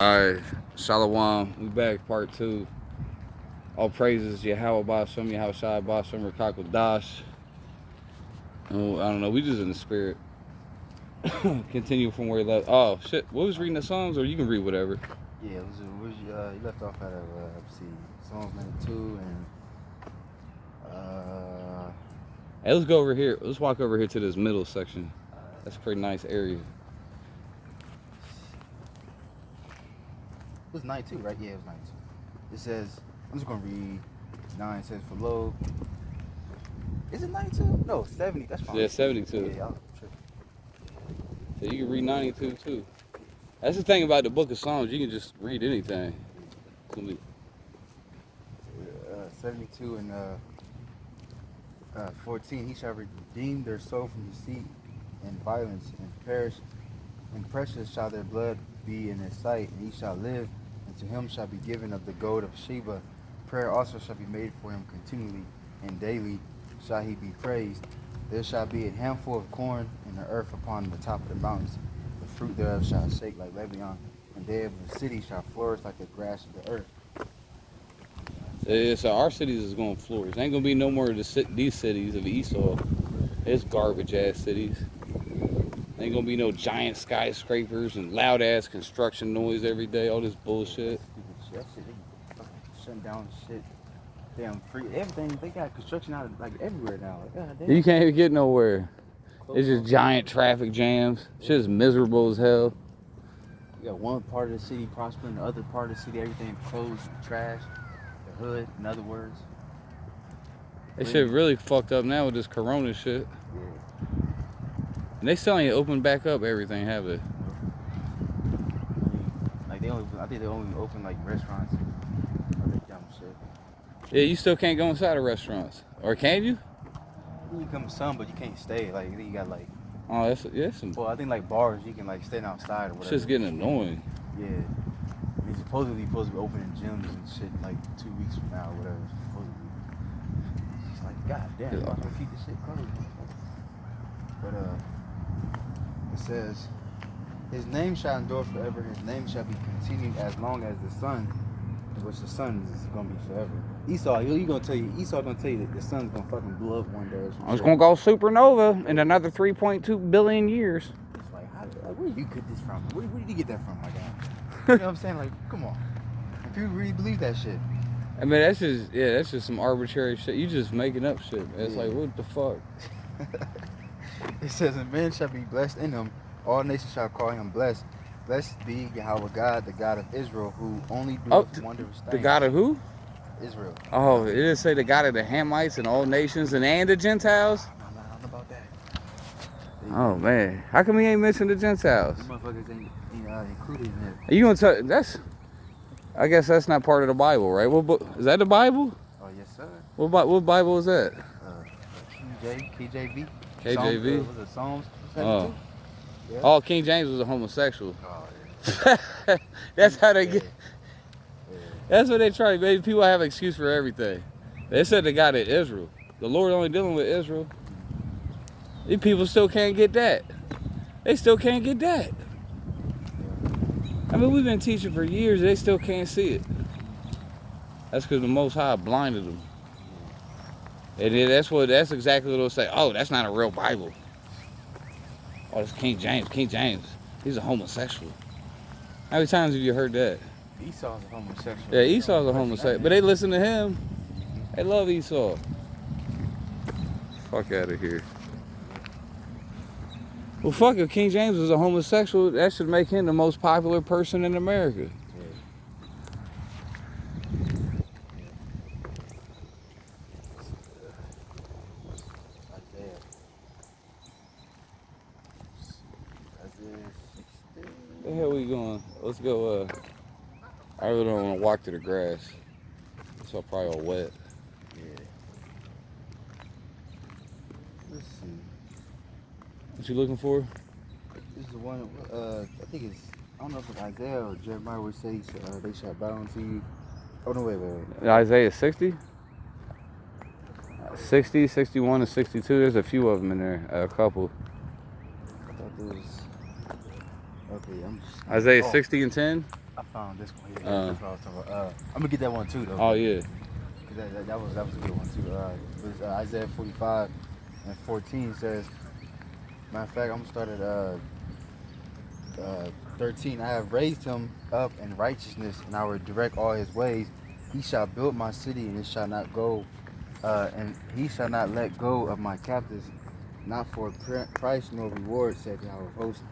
Alright, Shalom, we back, part 2. All praises, Yahweh Bashem, Yahweh Shai Bashem, Rakak Dash. Oh, I don't know, we just in the spirit. Continue from where he left. Oh, shit, what was reading the Psalms, or you can read whatever? Yeah, you left off at let's see, Psalms 92 and Hey, let's go over here. Let's walk over here to this middle section. That's a pretty nice area. it was 92, right? Yeah, it was 92. It says, I'm just gonna read 9. It says, for lo, is it 92? No, 70. That's fine. Yeah, 72. Yeah, I'm tripping. So you can read 92 too. That's the thing about the book of Psalms, you can just read anything. 72 and 14. He shall redeem their soul from deceit and violence, and precious shall their blood be in his sight, and he shall live, and to him shall be given of the gold of Sheba. Prayer also shall be made for him continually, and daily shall he be praised. There shall be a handful of corn in the earth upon the top of the mountains. The fruit thereof shall shake like Lebanon, and they of the city shall flourish like the grass of the earth. Yeah, so our cities is going to flourish. Ain't going to be no more of these cities of Esau. It's garbage ass cities. Ain't going to be no giant skyscrapers and loud ass construction noise every day. All this bullshit. That shit, they fucking shutting down shit. Damn free everything. They got construction out like everywhere now. Like, God damn. You can't even get nowhere. It's just giant traffic jams. Shit's miserable as hell. You got one part of the city prospering, the other part of the city, everything closed, trash. The hood, in other words. That shit really fucked up now with this corona shit. Yeah. And they still ain't opened back up everything, have they? Like I think they only open like restaurants. Other dumb shit. Yeah, you still can't go inside of restaurants. Or can you? You can come some, but you can't stay. Like you got like. Oh, that's some. Well, I think like bars, you can like stand outside or whatever. Shit's getting annoying. Yeah. And it's supposed to be opening gyms and shit like 2 weeks from now or whatever. It's supposed to be. It's like, God damn, you might as well keep this shit closed. But it says, his name shall endure forever. His name shall be continued as long as the sun, which the sun is gonna be forever. Esau, gonna tell you that the sun's gonna fucking blow up one day. It's gonna go supernova in another 3.2 billion years. It's like, where did you get this from? Where did you get that from, my guy? You know what I'm saying? Like, come on. And people really believe that shit. I mean, that's just some arbitrary shit. You just making up shit. It's like, what the fuck? It says, and men shall be blessed in him. All nations shall call him blessed. Blessed be Yahweh God, the God of Israel, who only doeth wondrous things. The God of who? Israel. Oh, it didn't say the God of the Hamites and all nations and the Gentiles? I don't know about that. Oh, man. How come he ain't mentioned the Gentiles? These motherfuckers ain't included in it. You gonna tell that's? I guess that's not part of the Bible, right? What book is that? The Bible? Oh yes, sir. What Bible is that? KJV. KJV. Was it Psalms? Oh. Yeah. Oh, King James was a homosexual. Oh yeah. That's how they get. Yeah. That's what they try to make. People have an excuse for everything. They said they got it Israel. The Lord only dealing with Israel. These people still can't get that. They still can't get that. I mean, we've been teaching for years. They still can't see it. That's because the Most High blinded them. And then that's exactly what they'll say. Oh, that's not a real Bible. Oh, it's King James. King James. He's a homosexual. How many times have you heard that? Esau's a homosexual. Yeah, Esau's a homosexual. But they listen to him. They love Esau. Fuck out of here. Well, fuck, if King James was a homosexual, that should make him the most popular person in America. Where the hell we going? Let's go, I really don't want to walk through the grass. It's all probably all wet. Yeah. Let's see. What you looking for? This is the one, I think it's, I don't know if it's Isaiah or Jeremiah would say they shall bow unto you. Oh, no, wait. Isaiah 60? 60, 61, and 62. There's a few of them in there, a couple. I thought there was, okay, I'm just. Isaiah 60 and 10? I found this one. Yeah, that's what I was talking about. I'm gonna get that one too, though. Oh yeah. That was a good one too. It was, Isaiah 45:14 says, matter of fact, I'm gonna start at 13. I have raised him up in righteousness, and I will direct all his ways. He shall build my city, and it shall not go, and he shall not let go of my captives, not for price nor reward, said Yahweh of hosts.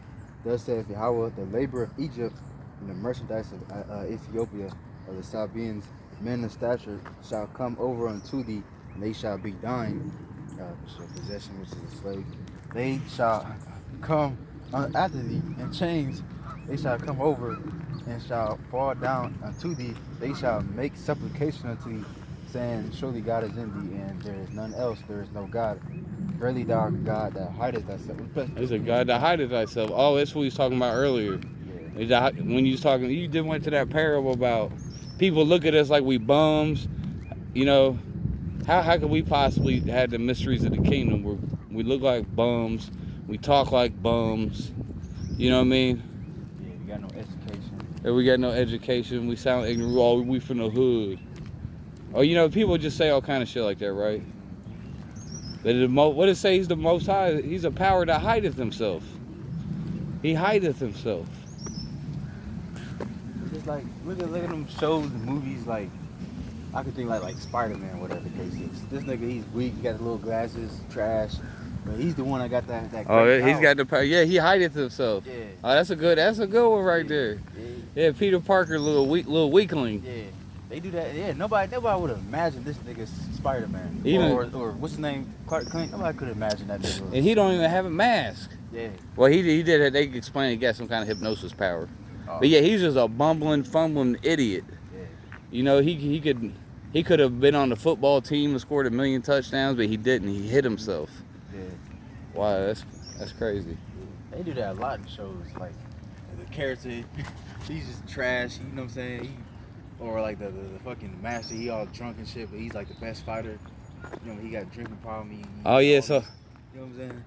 Thus saith Yahweh, the labor of Egypt and the merchandise of Ethiopia, of the Sabaeans, men of stature, shall come over unto thee, and they shall be thine, possession, which is a slave. They shall come after thee in chains. They shall come over and shall fall down unto thee. They shall make supplication unto thee, saying, surely God is in thee, and there is none else. There is no God. Verily thou art God that hideth thyself. There's a God that hideth thyself. Oh, that's what he was talking about earlier. Yeah. When you was talking, you did went to that parable about people look at us like we bums. You know, how could we possibly have the mysteries of the kingdom where we look like bums, we talk like bums, you know what I mean? Yeah, we got no education. And we got no education, we sound ignorant, oh, we from the hood. Or, you know, people just say all kind of shit like that, right? What does it say? He's the most high. He's a power that hideth himself. He hideth himself. It's just like, look at them shows and movies, like, I could think like Spider-Man, whatever the case is. This nigga, he's weak, he got the little glasses, trash. But he's the one that got that great Oh, he's power. got the power. Yeah, he hideth himself. Yeah. Oh, that's a good one right there. Yeah, Peter Parker, little weakling. Yeah. They do that. Yeah, nobody would have imagined this nigga's Spider-Man. Or what's his name? Clark Kent. Nobody could imagine that nigga. And he don't even have a mask. Yeah. Well, he did it. They explained he got some kind of hypnosis power. Oh. But yeah, he's just a bumbling, fumbling idiot. Yeah. You know, he could have been on the football team and scored 1 million touchdowns, but he didn't. He hit himself. Yeah. Wow, that's crazy. They do that a lot in shows. Like the character, he's just trash. You know what I'm saying? Or like the fucking master, he all drunk and shit, but he's like the best fighter. You know, he got a drinking problem. Oh yeah, so. You know what I'm saying?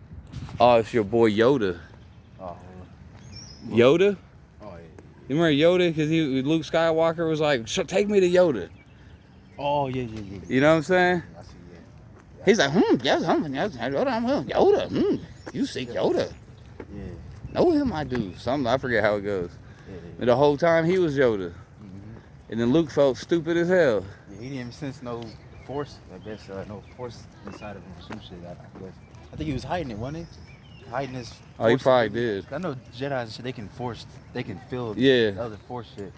Oh, it's your boy Yoda. Oh. Yoda? Oh yeah. You remember Yoda? Because Luke Skywalker was like, take me to Yoda. Oh yeah. You know what I'm saying? I see. Yeah. He's like, yes, I'm Yoda. You seek Yoda. Yeah. Know him, I do. Something I forget how it goes. And the whole time he was Yoda. And then Luke felt stupid as hell. Yeah, he didn't even sense no force, I guess, no force inside of him or some shit, I guess. I think he was hiding it, wasn't he? Hiding his force. Oh, he probably did. I know Jedi and shit, they can feel the other force shit.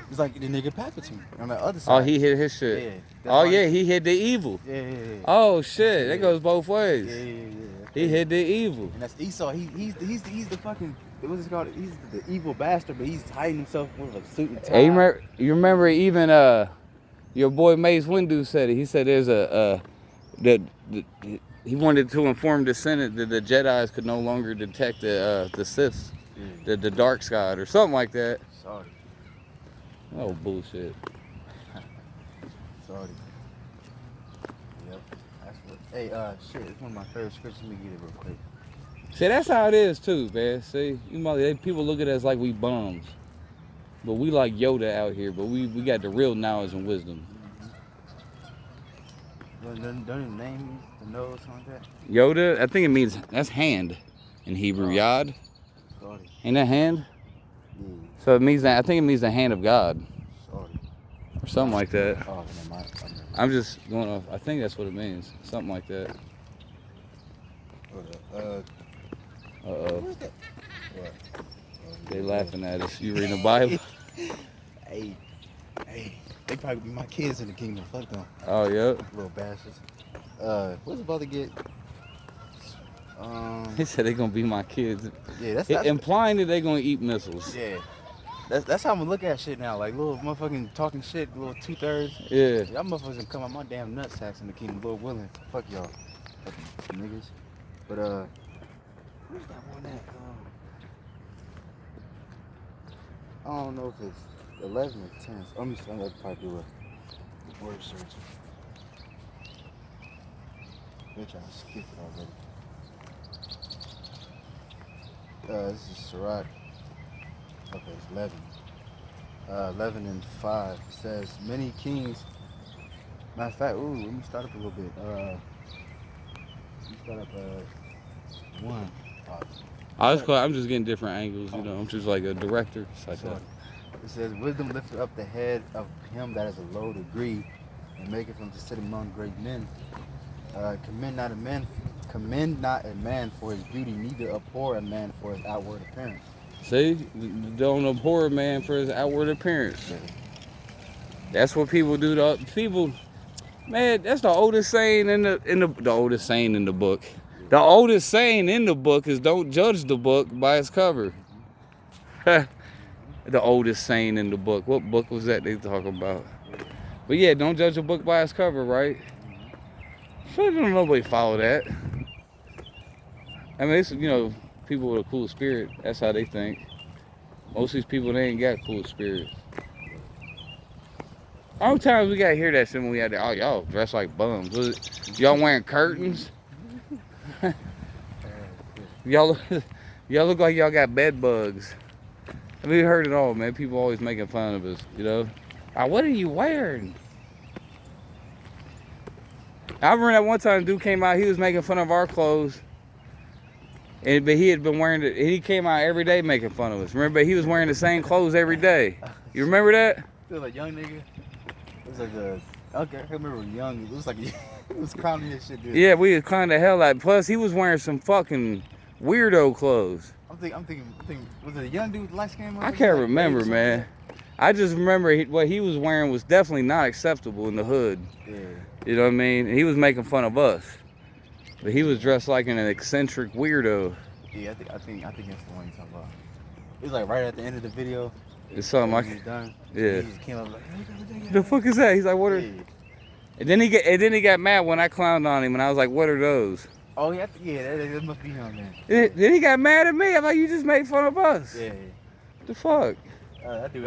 It's like the nigga Palpatine on the other side. Oh, he hid his shit. Yeah. Oh, yeah, he hid the evil. Yeah. Oh, shit, that goes both ways. Yeah. He hid the evil. And that's Esau. He's the fucking, what's it called? He's the evil bastard, but he's hiding himself with a suit and tie. Hey, you remember even your boy Mace Windu said it. He said there's he wanted to inform the Senate that the Jedis could no longer detect the Siths, the dark side or something like that. Sorry. Oh, bullshit. Sorry. Yep. That's what. Hey, shit, it's one of my favorite scriptures. Let me get it real quick. See, that's how it is too, man. See, people look at us like we bums, but we like Yoda out here. But we got the real knowledge and wisdom. Don't even name the nose on that. Yoda, I think it means that's hand in Hebrew. Yod. Sorry. Ain't that hand? Yeah. So it means that. I think it means the hand of God. Sorry. Or something like that. Oh, never mind. I'm just going off. I think that's what it means. Something like that. What's that? What? They laughing at us. You reading the Bible? Hey, they probably be my kids in the kingdom. Fuck them. Oh, yep. Little bastards. What's about to get? He said they gonna be my kids. Yeah, that's implying that they gonna eat missiles. Yeah. That's how I'm gonna look at shit now. Like little motherfucking talking shit, little 2/3. Yeah. Y'all motherfuckers gonna come out my damn nutsacks in the kingdom, Lord willing. Fuck y'all. Fucking niggas. But where's that one at? I don't know if it's 11 or 10. Let me probably do a word search. Bitch, I skipped it already. This is Sirach. Okay, it's 11. 11 and 5 says, many kings. Matter of fact, ooh, let me start up a little bit. Let me start up 1. I'm just getting different angles, you know. I'm just like a director. It's like that. It says, wisdom lifted up the head of him that is a low degree, and maketh him to sit among great men. Commend not a man for his beauty, neither abhor a man for his outward appearance. See, don't abhor a man for his outward appearance. That's what people do. People, man, that's the oldest saying the oldest saying in the book. The oldest saying in the book is don't judge the book by its cover. The oldest saying in the book. What book was that they talking about? But yeah, don't judge a book by its cover, right? So don't nobody follow that. I mean, it's, you know, people with a cool spirit. That's how they think. Most of these people, they ain't got cool spirits. How many times we gotta hear that shit when we had to, oh, y'all dressed like bums. Was it, y'all wearing curtains? y'all look like y'all got bed bugs. I mean, we heard it all, man. People always making fun of us, you know. What are you wearing? I remember that one time dude came out, he was making fun of our clothes. But he had been wearing it, he came out every day making fun of us. Remember, he was wearing the same clothes every day. You remember that? It was like young nigga. It was like I can't remember young. It was like it was clowning this shit, dude. Yeah, we was clowning the hell out. Plus, he was wearing some fucking weirdo clothes. I'm thinking, was it a young dude with light skin? I can't remember, man. I just remember what he was wearing was definitely not acceptable in the hood. Yeah. You know what I mean? He was making fun of us. But he was dressed like an eccentric weirdo. Yeah, I think that's the one you're talking about. It was like right at the end of the video. It's something like, he was done. yeah. He just came up like, hey, the fuck is that? He's like, what are? Yeah. And then he got mad when I clowned on him, and I was like, what are those? Oh yeah, that must be him then. Then he got mad at me. I'm like, you just made fun of us. Yeah. What the fuck? That dude,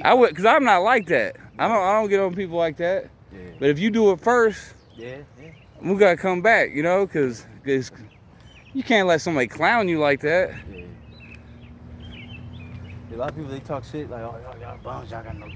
I would, cause I'm not like that. I don't get on people like that. Yeah. But if you do it first, Yeah. we gotta come back, you know, cause you can't let somebody clown you like that. Yeah. A lot of people, they talk shit like, oh, y'all bums, y'all got no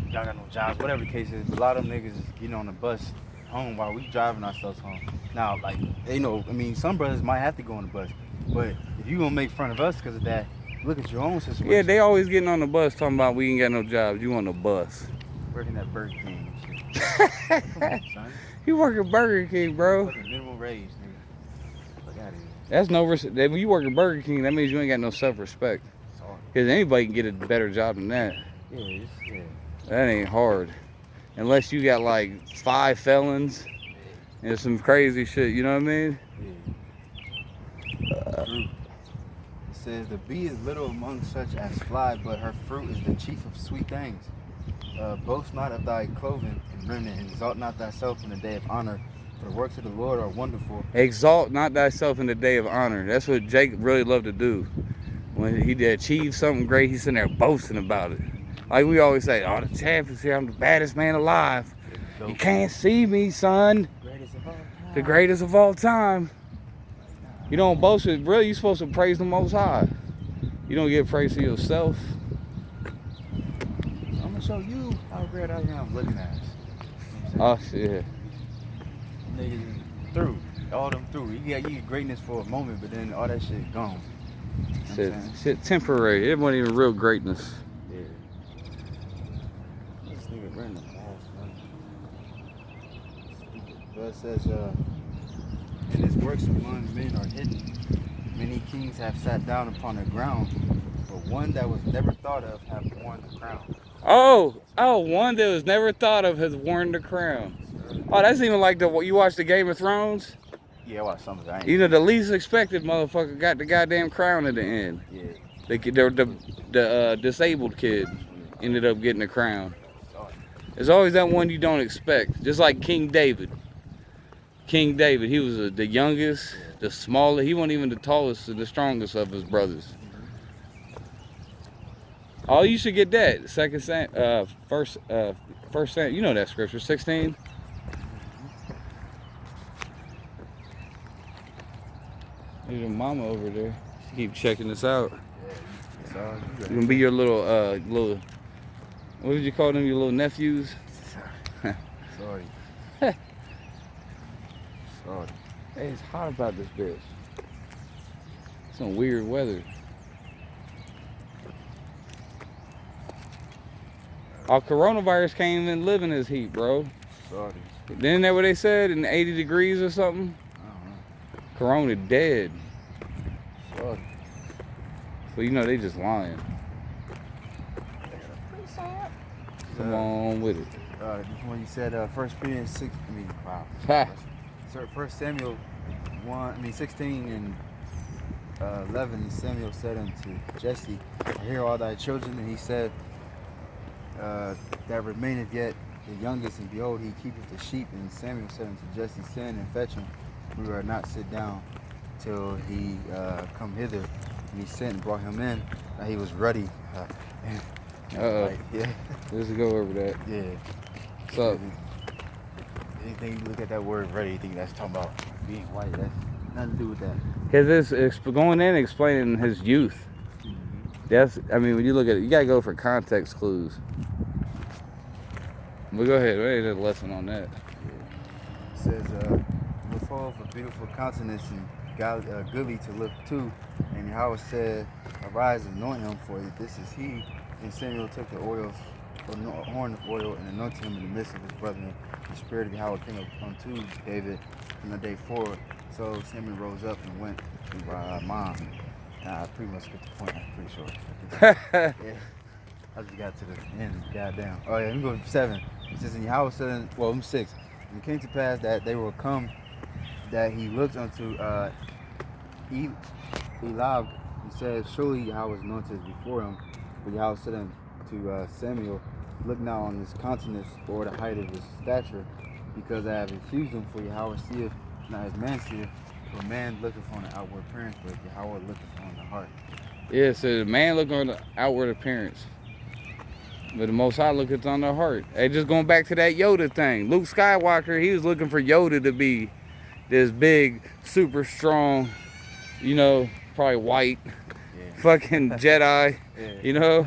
jobs, whatever the case is. But a lot of them niggas is getting on the bus home while we driving ourselves home. Now, like, you know, I mean, some brothers might have to go on the bus, but if you gonna make fun of us because of that, look at your own situation. Yeah, they always getting on the bus talking about we ain't got no jobs. You on the bus? Working at Burger King and shit. Come on, son. You work at Burger King, bro. Fucking minimum wage, nigga. Fuck out of here. That's no respect. When you work at Burger King, that means you ain't got no self-respect. Because anybody can get a better job than that. Yeah. That ain't hard. Unless you got like 5 felons and some crazy shit, you know what I mean? Yeah. It says, the bee is little among such as fly, but her fruit is the chief of sweet things. Boast not of thy clothing and remnant, and exalt not thyself in the day of honor, for the works of the Lord are wonderful. Exalt not thyself in the day of honor. That's what Jake really loved to do. When he did achieve something great, he's sitting there boasting about it. Like we always say, oh, the champ is here, I'm the baddest man alive. You can't see me, son. The greatest of all time. You don't boast it. Really, you're supposed to praise the Most High. You don't give praise to yourself. I'm going to show you how great I am looking at us. Oh, shit. Niggas through. All them through. You get greatness for a moment, but then all that shit gone. Shit temporary. It wasn't even real greatness. Yeah. This nigga running fast, man. But it says, and his works among men are hidden. Many kings have sat down upon the ground, but one that was never thought of have worn the crown. Oh, one that was never thought of has worn the crown. Oh, that's even like you watch the Game of Thrones? Yeah, I watched some of that. You know, the least expected motherfucker got the goddamn crown at the end. Yeah. The disabled kid ended up getting the crown. There's always that one you don't expect. Just like King David. King David, he was the youngest, the smallest. He wasn't even the tallest and the strongest of his brothers. Oh, you should get that. First Samuel. You know that scripture, 16. There's your mama over there. She keep checking this out. You gonna be your little What did you call them, your little nephews? Sorry. Sorry. Hey, it's hot about this bitch. Some weird weather. Our coronavirus can't even live in this heat, bro. Sorry. Isn't that what they said? In 80 degrees or something? I don't know. Corona dead. Sorry. So you know they just lying. Come on with it. This one you said, 1 Peter 6. Ha. So 1 Samuel 16 and 11. And Samuel said unto Jesse, "Hear all thy children." And he said, "That remaineth yet the youngest, and behold, he keepeth the sheep." And Samuel said unto Jesse, "Send and fetch him. We will not sit down till he come hither." And he sent and brought him in. Now he was ready. Uh-oh. Yeah. Let's go over that. Yeah. What's up? Anything you look at that word ready, you think that's talking about being white. That's nothing to do with that. Because it's going in and explaining his youth. That's, I mean, when you look at it, you got to go for context clues. But go ahead, we ain't a lesson on that. Yeah. It says, "Will fall of a beautiful countenance and goodly to look to." And Yahweh said, "Arise and anoint him, for this is he." And Samuel took the horn of oil and anointed him in the midst of his brethren. The spirit of Yahweh came up unto David from the day forward. So Samuel rose up and went to Ramah. I pretty much get the point, I'm pretty sure. Yeah. I just got to the end. Goddamn. Oh yeah, let me go to 7. It says, "And Yahweh said, I'm 6. And it came to pass that they will come, that he looked unto Eliab, and said, Surely Yahweh's anointed is before him. But Yahweh said unto Samuel, Look now on his countenance, or the height of his stature, because I have refused him. For Yahweh seeth not as man seeth, for man looketh on the outward appearance, but Yahweh looketh on the heart." Yeah, so the man look on the outward appearance, but the Most High looketh on the heart. Hey, just going back to that Yoda thing. Luke Skywalker, he was looking for Yoda to be this big, super strong, you know, probably white, fucking Jedi, you know?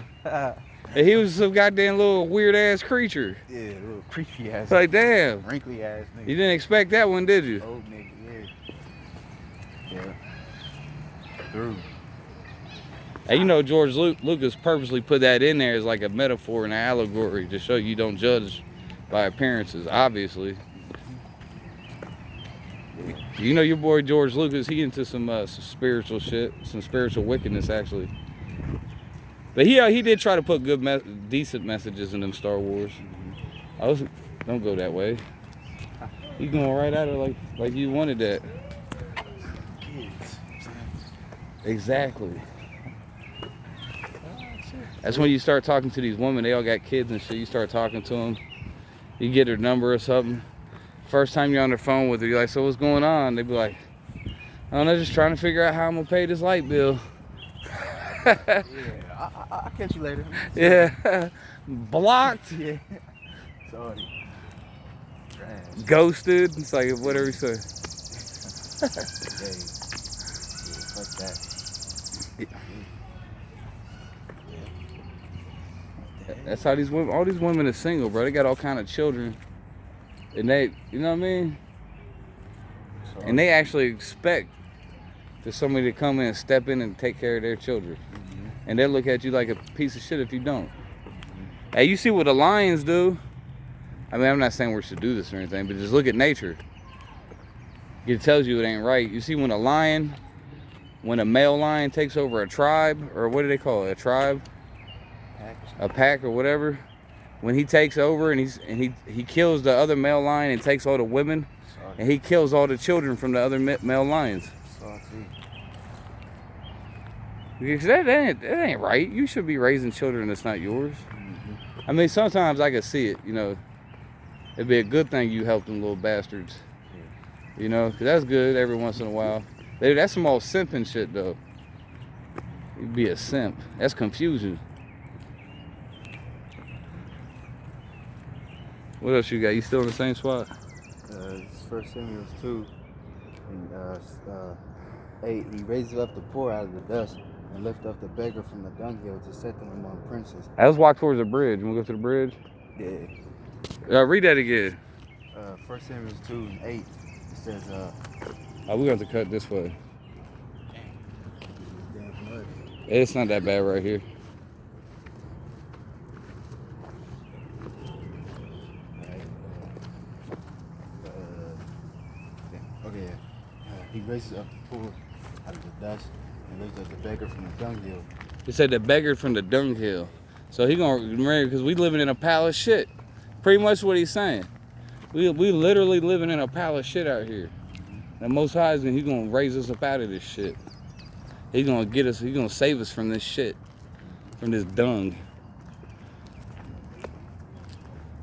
And he was some goddamn little weird-ass creature. Yeah, a little creepy-ass. Like, damn. Wrinkly-ass nigga. You didn't expect that one, did you? Old nigga, yeah. Through. And you know, George Lucas purposely put that in there as like a metaphor and an allegory to show you don't judge by appearances, obviously. You know your boy George Lucas, he into some spiritual shit, some spiritual wickedness, actually. But he did try to put good, decent messages in them Star Wars. Don't go that way. You going right at her like you wanted that. Kids. Exactly. That's when you start talking to these women. They all got kids and shit. You start talking to them. You get their number or something. First time you're on the phone with her, you're like, "So what's going on?" They be like, "I don't know, just trying to figure out how I'm gonna pay this light bill." Yeah, I'll catch you later. Yeah. Blocked. Yeah. Sorry. Trash. Ghosted. It's like whatever you say. Yeah, fuck that. That's how all these women are single, bro. They got all kind of children. And they, you know what I mean? And they actually expect for somebody to come in and step in and take care of their children. And they look at you like a piece of shit if you don't. Hey, you see what the lions do? I mean, I'm not saying we should do this or anything, but just look at nature. It tells you it ain't right. You see when a male lion takes over a tribe, or what do they call it? A tribe? A pack or whatever. When he takes over and he kills the other male lion and takes all the women, and he kills all the children from the other male lions. Because that ain't right. You should be raising children that's not yours. I mean, sometimes I can see it, you know. It'd be a good thing you help them little bastards. You know, because that's good every once in a while. That's some old simping shit, though. You'd be a simp. That's confusion. What else you got? You still in the same spot? It's 1 Samuel 2 and 8. He raises up the poor out of the dust and lift up the beggar from the dunghill to set them among princes. Hey, let's walk towards the bridge. We'll go to the bridge. Yeah. Read that again. 1 Samuel 2:8. It says, Oh, we're going to have to cut this way. damn mud. It's not that bad right here. Okay. He raises up the poor out of the dust and raises up the beggar from the dunghill. He said the beggar from the dunghill. So he gonna remember, because we living in a pile of shit. Pretty much what he's saying. We literally living in a pile of shit out here. And Most High is he gonna raise us up out of this shit. He gonna get us. He gonna save us from this shit, from this dung.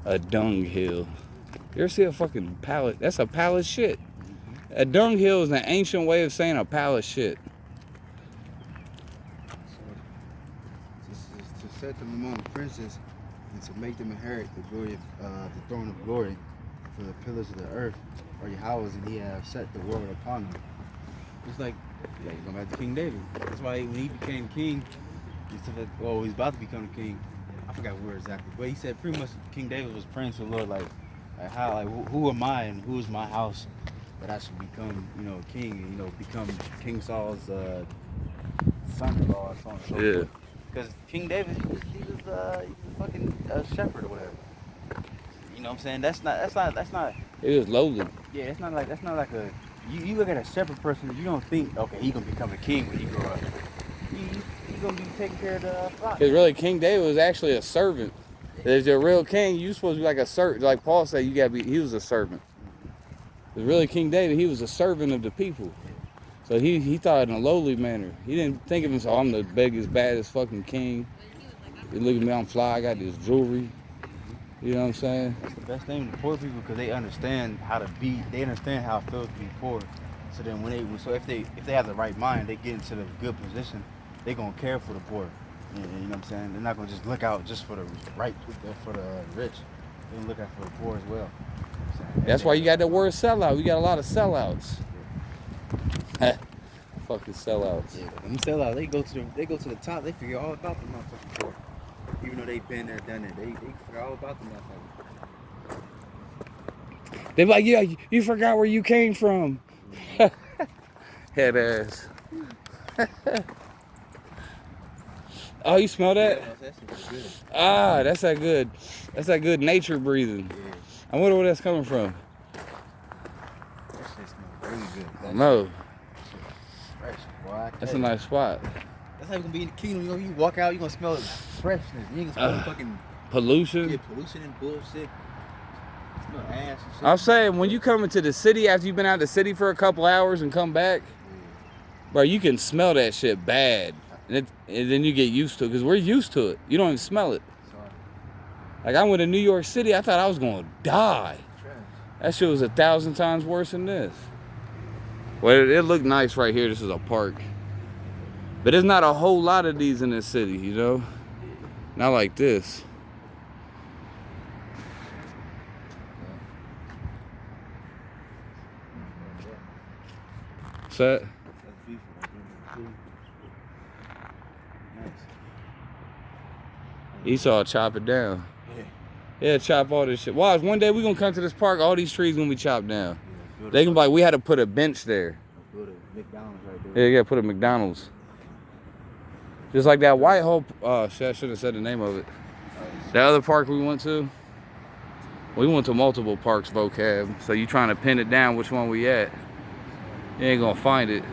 A dunghill. You ever see a fucking pallet? That's a pile of shit. A dunghill is an ancient way of saying a pile of shit. This is to set them among princes and to make them inherit the glory of the throne of glory for the pillars of the earth are Yahweh's, and he have set the world upon them. It's like going back to King David. That's why when he became king, he said, well, he's about to become king. I forgot where exactly, but he said pretty much King David was praying to the Lord, like how, like who am I and who is my house that I should become, king, and become King Saul's son-in-law or so on and so forth. Because King David, he was a fucking shepherd or whatever. You know what I'm saying? That's not. It was lowly. Yeah, that's not like a. You look at a shepherd person, you don't think, okay, he gonna become a king when he grow up. He gonna be taking care of the flock. Because really, King David was actually a servant. As a real king, you supposed to be like a servant. Like Paul said, you gotta be. He was a servant. Because really, King David, he was a servant of the people. So he thought in a lowly manner. He didn't think of himself, I'm the biggest, baddest fucking king. You look at me, I'm fly. I got this jewelry. You know what I'm saying? That's the best thing to poor people, because they understand how to be. They understand how it feels to be poor. So then if they have the right mind, they get into the good position. They gonna care for the poor. You know what I'm saying? They're not gonna just look out just for the rich. They gonna look out for the poor as well. You know what I'm saying? That's why you got the word sellout. We got a lot of sellouts. Fucking sellouts. Yeah, them sellouts, they go to the top. They figure all about the motherfucking poor. Even though they've been there, done it, they figure all about the motherfuckers. They be like, yeah, you forgot where you came from. Head ass. Oh, you smell that? Yeah, that's good. Ah, that's that good. That's that good nature breathing. Yeah. I wonder where that's coming from. That shit smells really good. No. Fresh, boy. That's a nice spot. That's how you gonna be in the kingdom. You walk out, you gonna smell freshness. You ain't gonna smell fucking Pollution. pollution and bullshit. Smell ass and shit. I'm saying, when you come into the city after you've been out of the city for a couple hours and come back, bro, you can smell that shit bad. And then you get used to it, because we're used to it. You don't even smell it. Sorry. Like, I went to New York City, I thought I was going to die. Trash. That shit was 1,000 times worse than this. Well, it looked nice right here. This is a park. But there's not a whole lot of these in this city, you know? Not like this. Set. That's beef right there. Nice. Esau chop it down. Yeah. Yeah, chop all this shit. Watch, one day we gonna come to this park, all these trees gonna be chopped down. Yeah, They can be like, we had to put a bench there. build a McDonald's right Yeah, there. you gotta put a McDonald's. Just like that White Hope, oh shit, I should have said the name of it. The other park we went to, we went to multiple parks, vocab. So you trying to pin it down which one we at. You ain't gonna find it.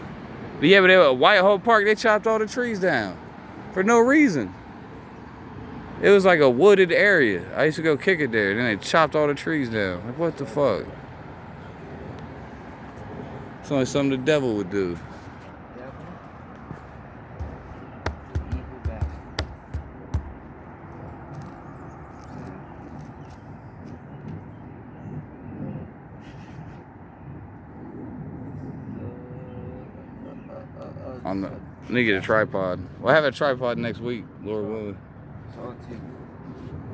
But yeah, but at White Hope Park, they chopped all the trees down. For no reason. It was like a wooded area. I used to go kick it there. Then they chopped all the trees down. Like, what the fuck? It's only something the devil would do. Evil bastard. On the, I need to get a tripod. We'll have a tripod next week, Lord willing. So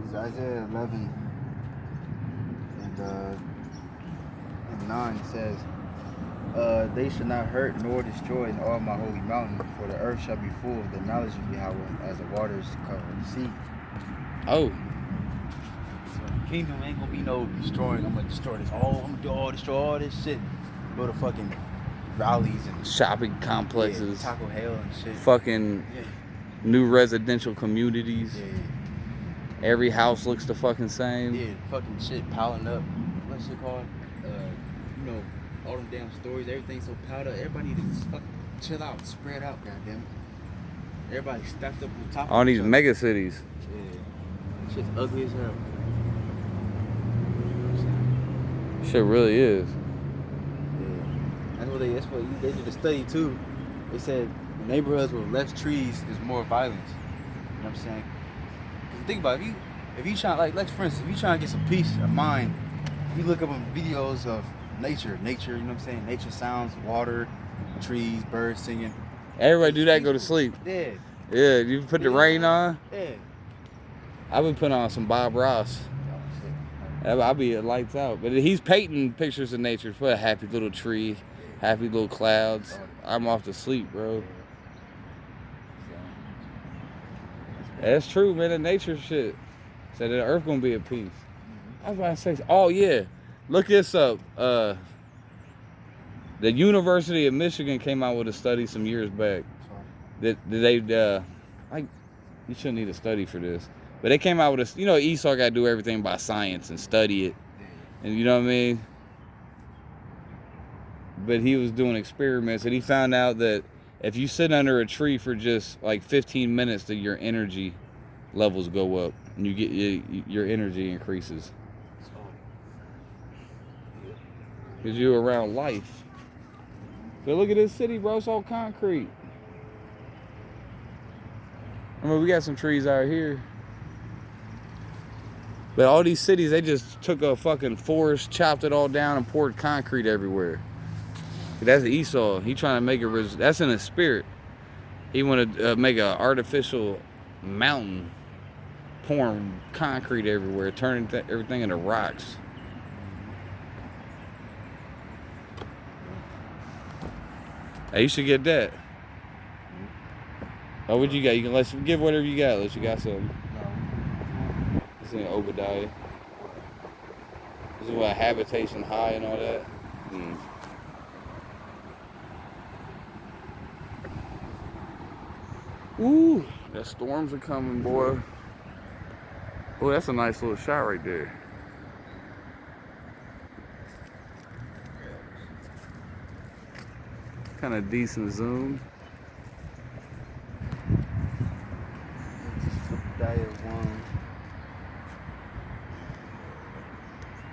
it's Isaiah 11 and 9 says, They shall not hurt nor destroy in all my holy mountain, for the earth shall be full of the knowledge of Yahweh as the waters cover the sea. Oh, So the kingdom ain't gonna be no destroying. I'm gonna destroy this all. I'm gonna destroy all this shit. Go to fucking rallies and shopping complexes, Taco Hell and shit. fucking Yeah. new residential communities. Yeah. Every house looks the fucking same. Yeah, fucking shit piling up. What's it called? You know, all them damn stories, everything's so piled up. Everybody need to just fucking chill out, spread out, goddamn. Everybody stacked up on top All of each these other. mega cities. Yeah. Shit's ugly as hell. Shit really is. Yeah. That's what they did a study too. They said neighborhoods with less trees, there's more violence. You know what I'm saying? Cause think about it, if you try, like for instance, if you trying to get some peace of mind, if you look up on videos of nature, you know what I'm saying? Nature sounds, water, trees, birds singing. Everybody do that, Peaceful. go to sleep. Yeah. Yeah, you put the rain on. Yeah. I've been putting on some Bob Ross. I'll be lights out. But he's painting pictures of nature. Put a happy little tree, happy little clouds. I'm off to sleep, bro. That's true, man. The nature shit. Said the earth gonna be at peace. I was about to say, oh yeah, look this up. The University of Michigan came out with a study some years back. That they like, you shouldn't need a study for this, but they came out with a, Esau got to do everything by science and study it, and you know what I mean. But he was doing experiments, and he found out that if you sit under a tree for just like 15 minutes, that your energy levels go up, and you get your energy increases because you're around life. But look at this city, bro. It's all concrete. I mean, we got some trees out here. But all these cities, they just took a fucking forest, chopped it all down, and poured concrete everywhere. That's Esau. He trying to make it. That's in his spirit. He want to make an artificial mountain, pouring concrete everywhere, turning everything into rocks. Hey, you should get that. Oh, what you got? You can let's give whatever you got. Unless you got something. No. This ain't Obadiah. This is what habitation high and all that. Ooh, that storms are coming, boy. Oh, that's a nice little shot right there. Kind of decent zoom. Diet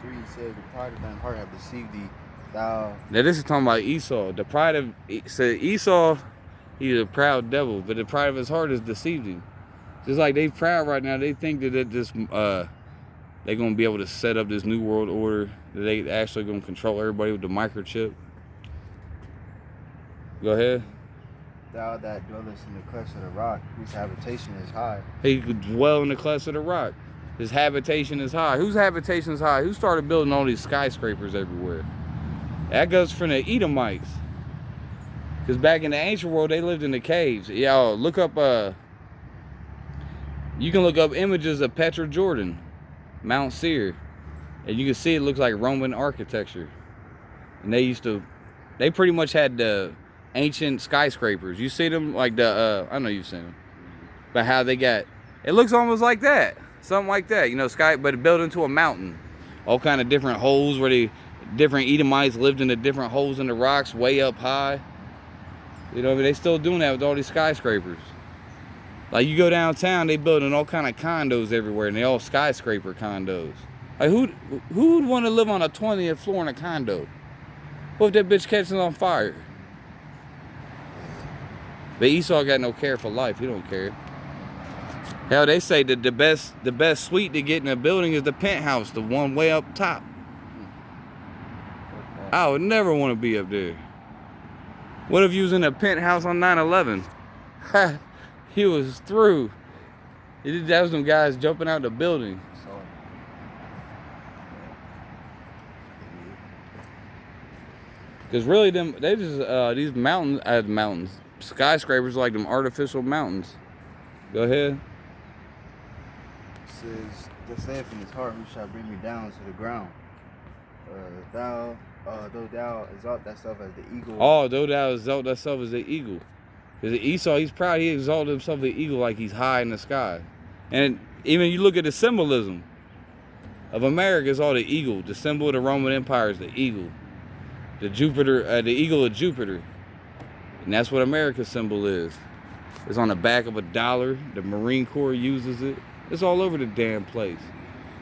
1:3 says the pride of thine heart have deceived thee. Thou. Now this is talking about Esau. The pride of Esau, he's a proud devil, but the pride of his heart is deceived him. Just like they proud right now, they think that they're gonna be able to set up this new world order. That they actually gonna control everybody with the microchip. Go ahead. Thou that dwellest in the clefts of the rock, whose habitation is high. He could dwell in the clefts of the rock. His habitation is high. Whose habitation is high? Who started building all these skyscrapers everywhere? That goes from the Edomites. Because back in the ancient world, they lived in the caves. Y'all look up, you can look up images of Petra, Jordan, Mount Seir. And you can see it looks like Roman architecture. And they pretty much had the ancient skyscrapers. You see them like I know you've seen them. But how they got, it looks almost like that. Something like that, but it built into a mountain. All kind of different holes where different Edomites lived in the different holes in the rocks way up high. They still doing that with all these skyscrapers. Like you go downtown, they building all kind of condos everywhere, and they all skyscraper condos. Like who would want to live on a 20th floor in a condo? What if that bitch catches on fire? But Esau got no care for life. He don't care. Hell, they say that the best suite to get in a building is the penthouse, the one way up top. I would never want to be up there. What if you was in a penthouse on 9/11? He was through. That was them guys jumping out the building. Cause really, they just these mountains, skyscrapers are like them artificial mountains. Go ahead. It says, "The saith in his heart, who shall bring me down to the ground? Though thou exalt thyself as the eagle." Oh, though thou exalt thyself as the eagle. Because Esau, he's proud. He exalted himself as the eagle like he's high in the sky. And even you look at the symbolism of America, it's all the eagle. The symbol of the Roman Empire is the eagle. The eagle of Jupiter. And that's what America's symbol is. It's on the back of $1. The Marine Corps uses it. It's all over the damn place.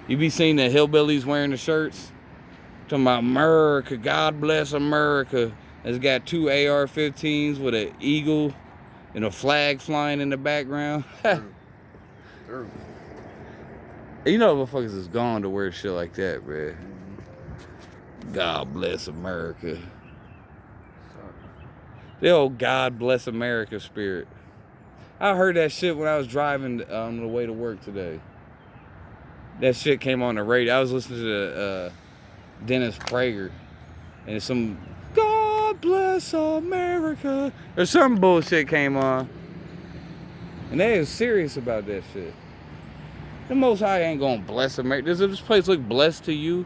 You be seeing the hillbillies wearing the shirts. Talking about America, God bless America. It's got 2 AR-15s with an eagle and a flag flying in the background. True. You know motherfuckers is gone to wear shit like that, man. God bless America. The old God bless America spirit. I heard that shit when I was driving on the way to work today. That shit came on the radio. I was listening to Dennis Prager. And some God bless America or some bullshit came on. And they is serious about that shit. The Most High ain't gonna bless America. Does this place look blessed to you?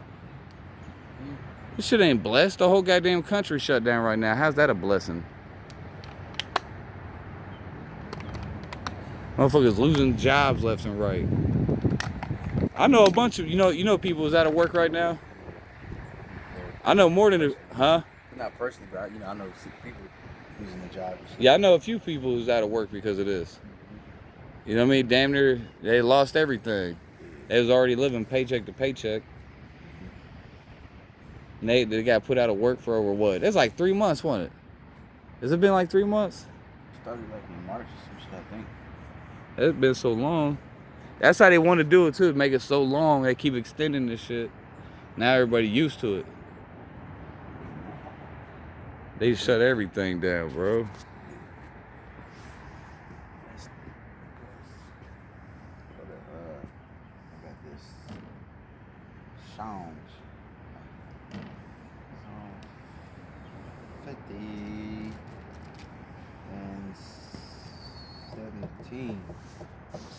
This shit ain't blessed. The whole goddamn country shut down right now. How's that a blessing? Motherfuckers losing jobs left and right. I know a bunch of you know people who's out of work right now. I know more than huh? Not personally, but I know people losing their jobs. Yeah, I know a few people who's out of work because of this. You know what I mean? Damn near they lost everything. They was already living paycheck to paycheck. And they got put out of work for over what? It's like 3 months, wasn't it? Has it been like 3 months? Started like in March or some shit, I think. It's been so long. That's how they want to do it too, make it so long. They keep extending this shit. Now everybody used to it. They shut everything down, bro. I got this sounds. 50 and 17.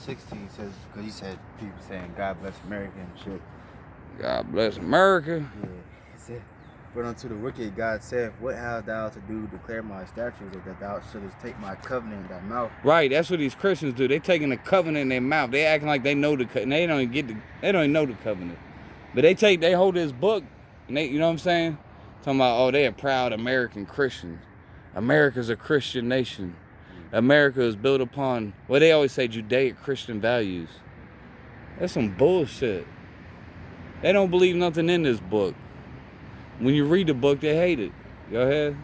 16 says, because he said people saying God bless America and shit. God bless America. Yeah. He said, but unto the wicked God said, what hast thou to do? Declare my statutes, or that thou shouldest take my covenant in thy mouth. Right, that's what these Christians do. They taking the covenant in their mouth. They acting like they know the covenant. They don't even know the covenant. But they hold this book, and they, you know what I'm saying? Talking about, oh, they a proud American Christian. America's a Christian nation. America is built upon, well, they always say Judaic Christian values. That's some bullshit. They don't believe nothing in this book. When you read the book, they hate it. Go ahead.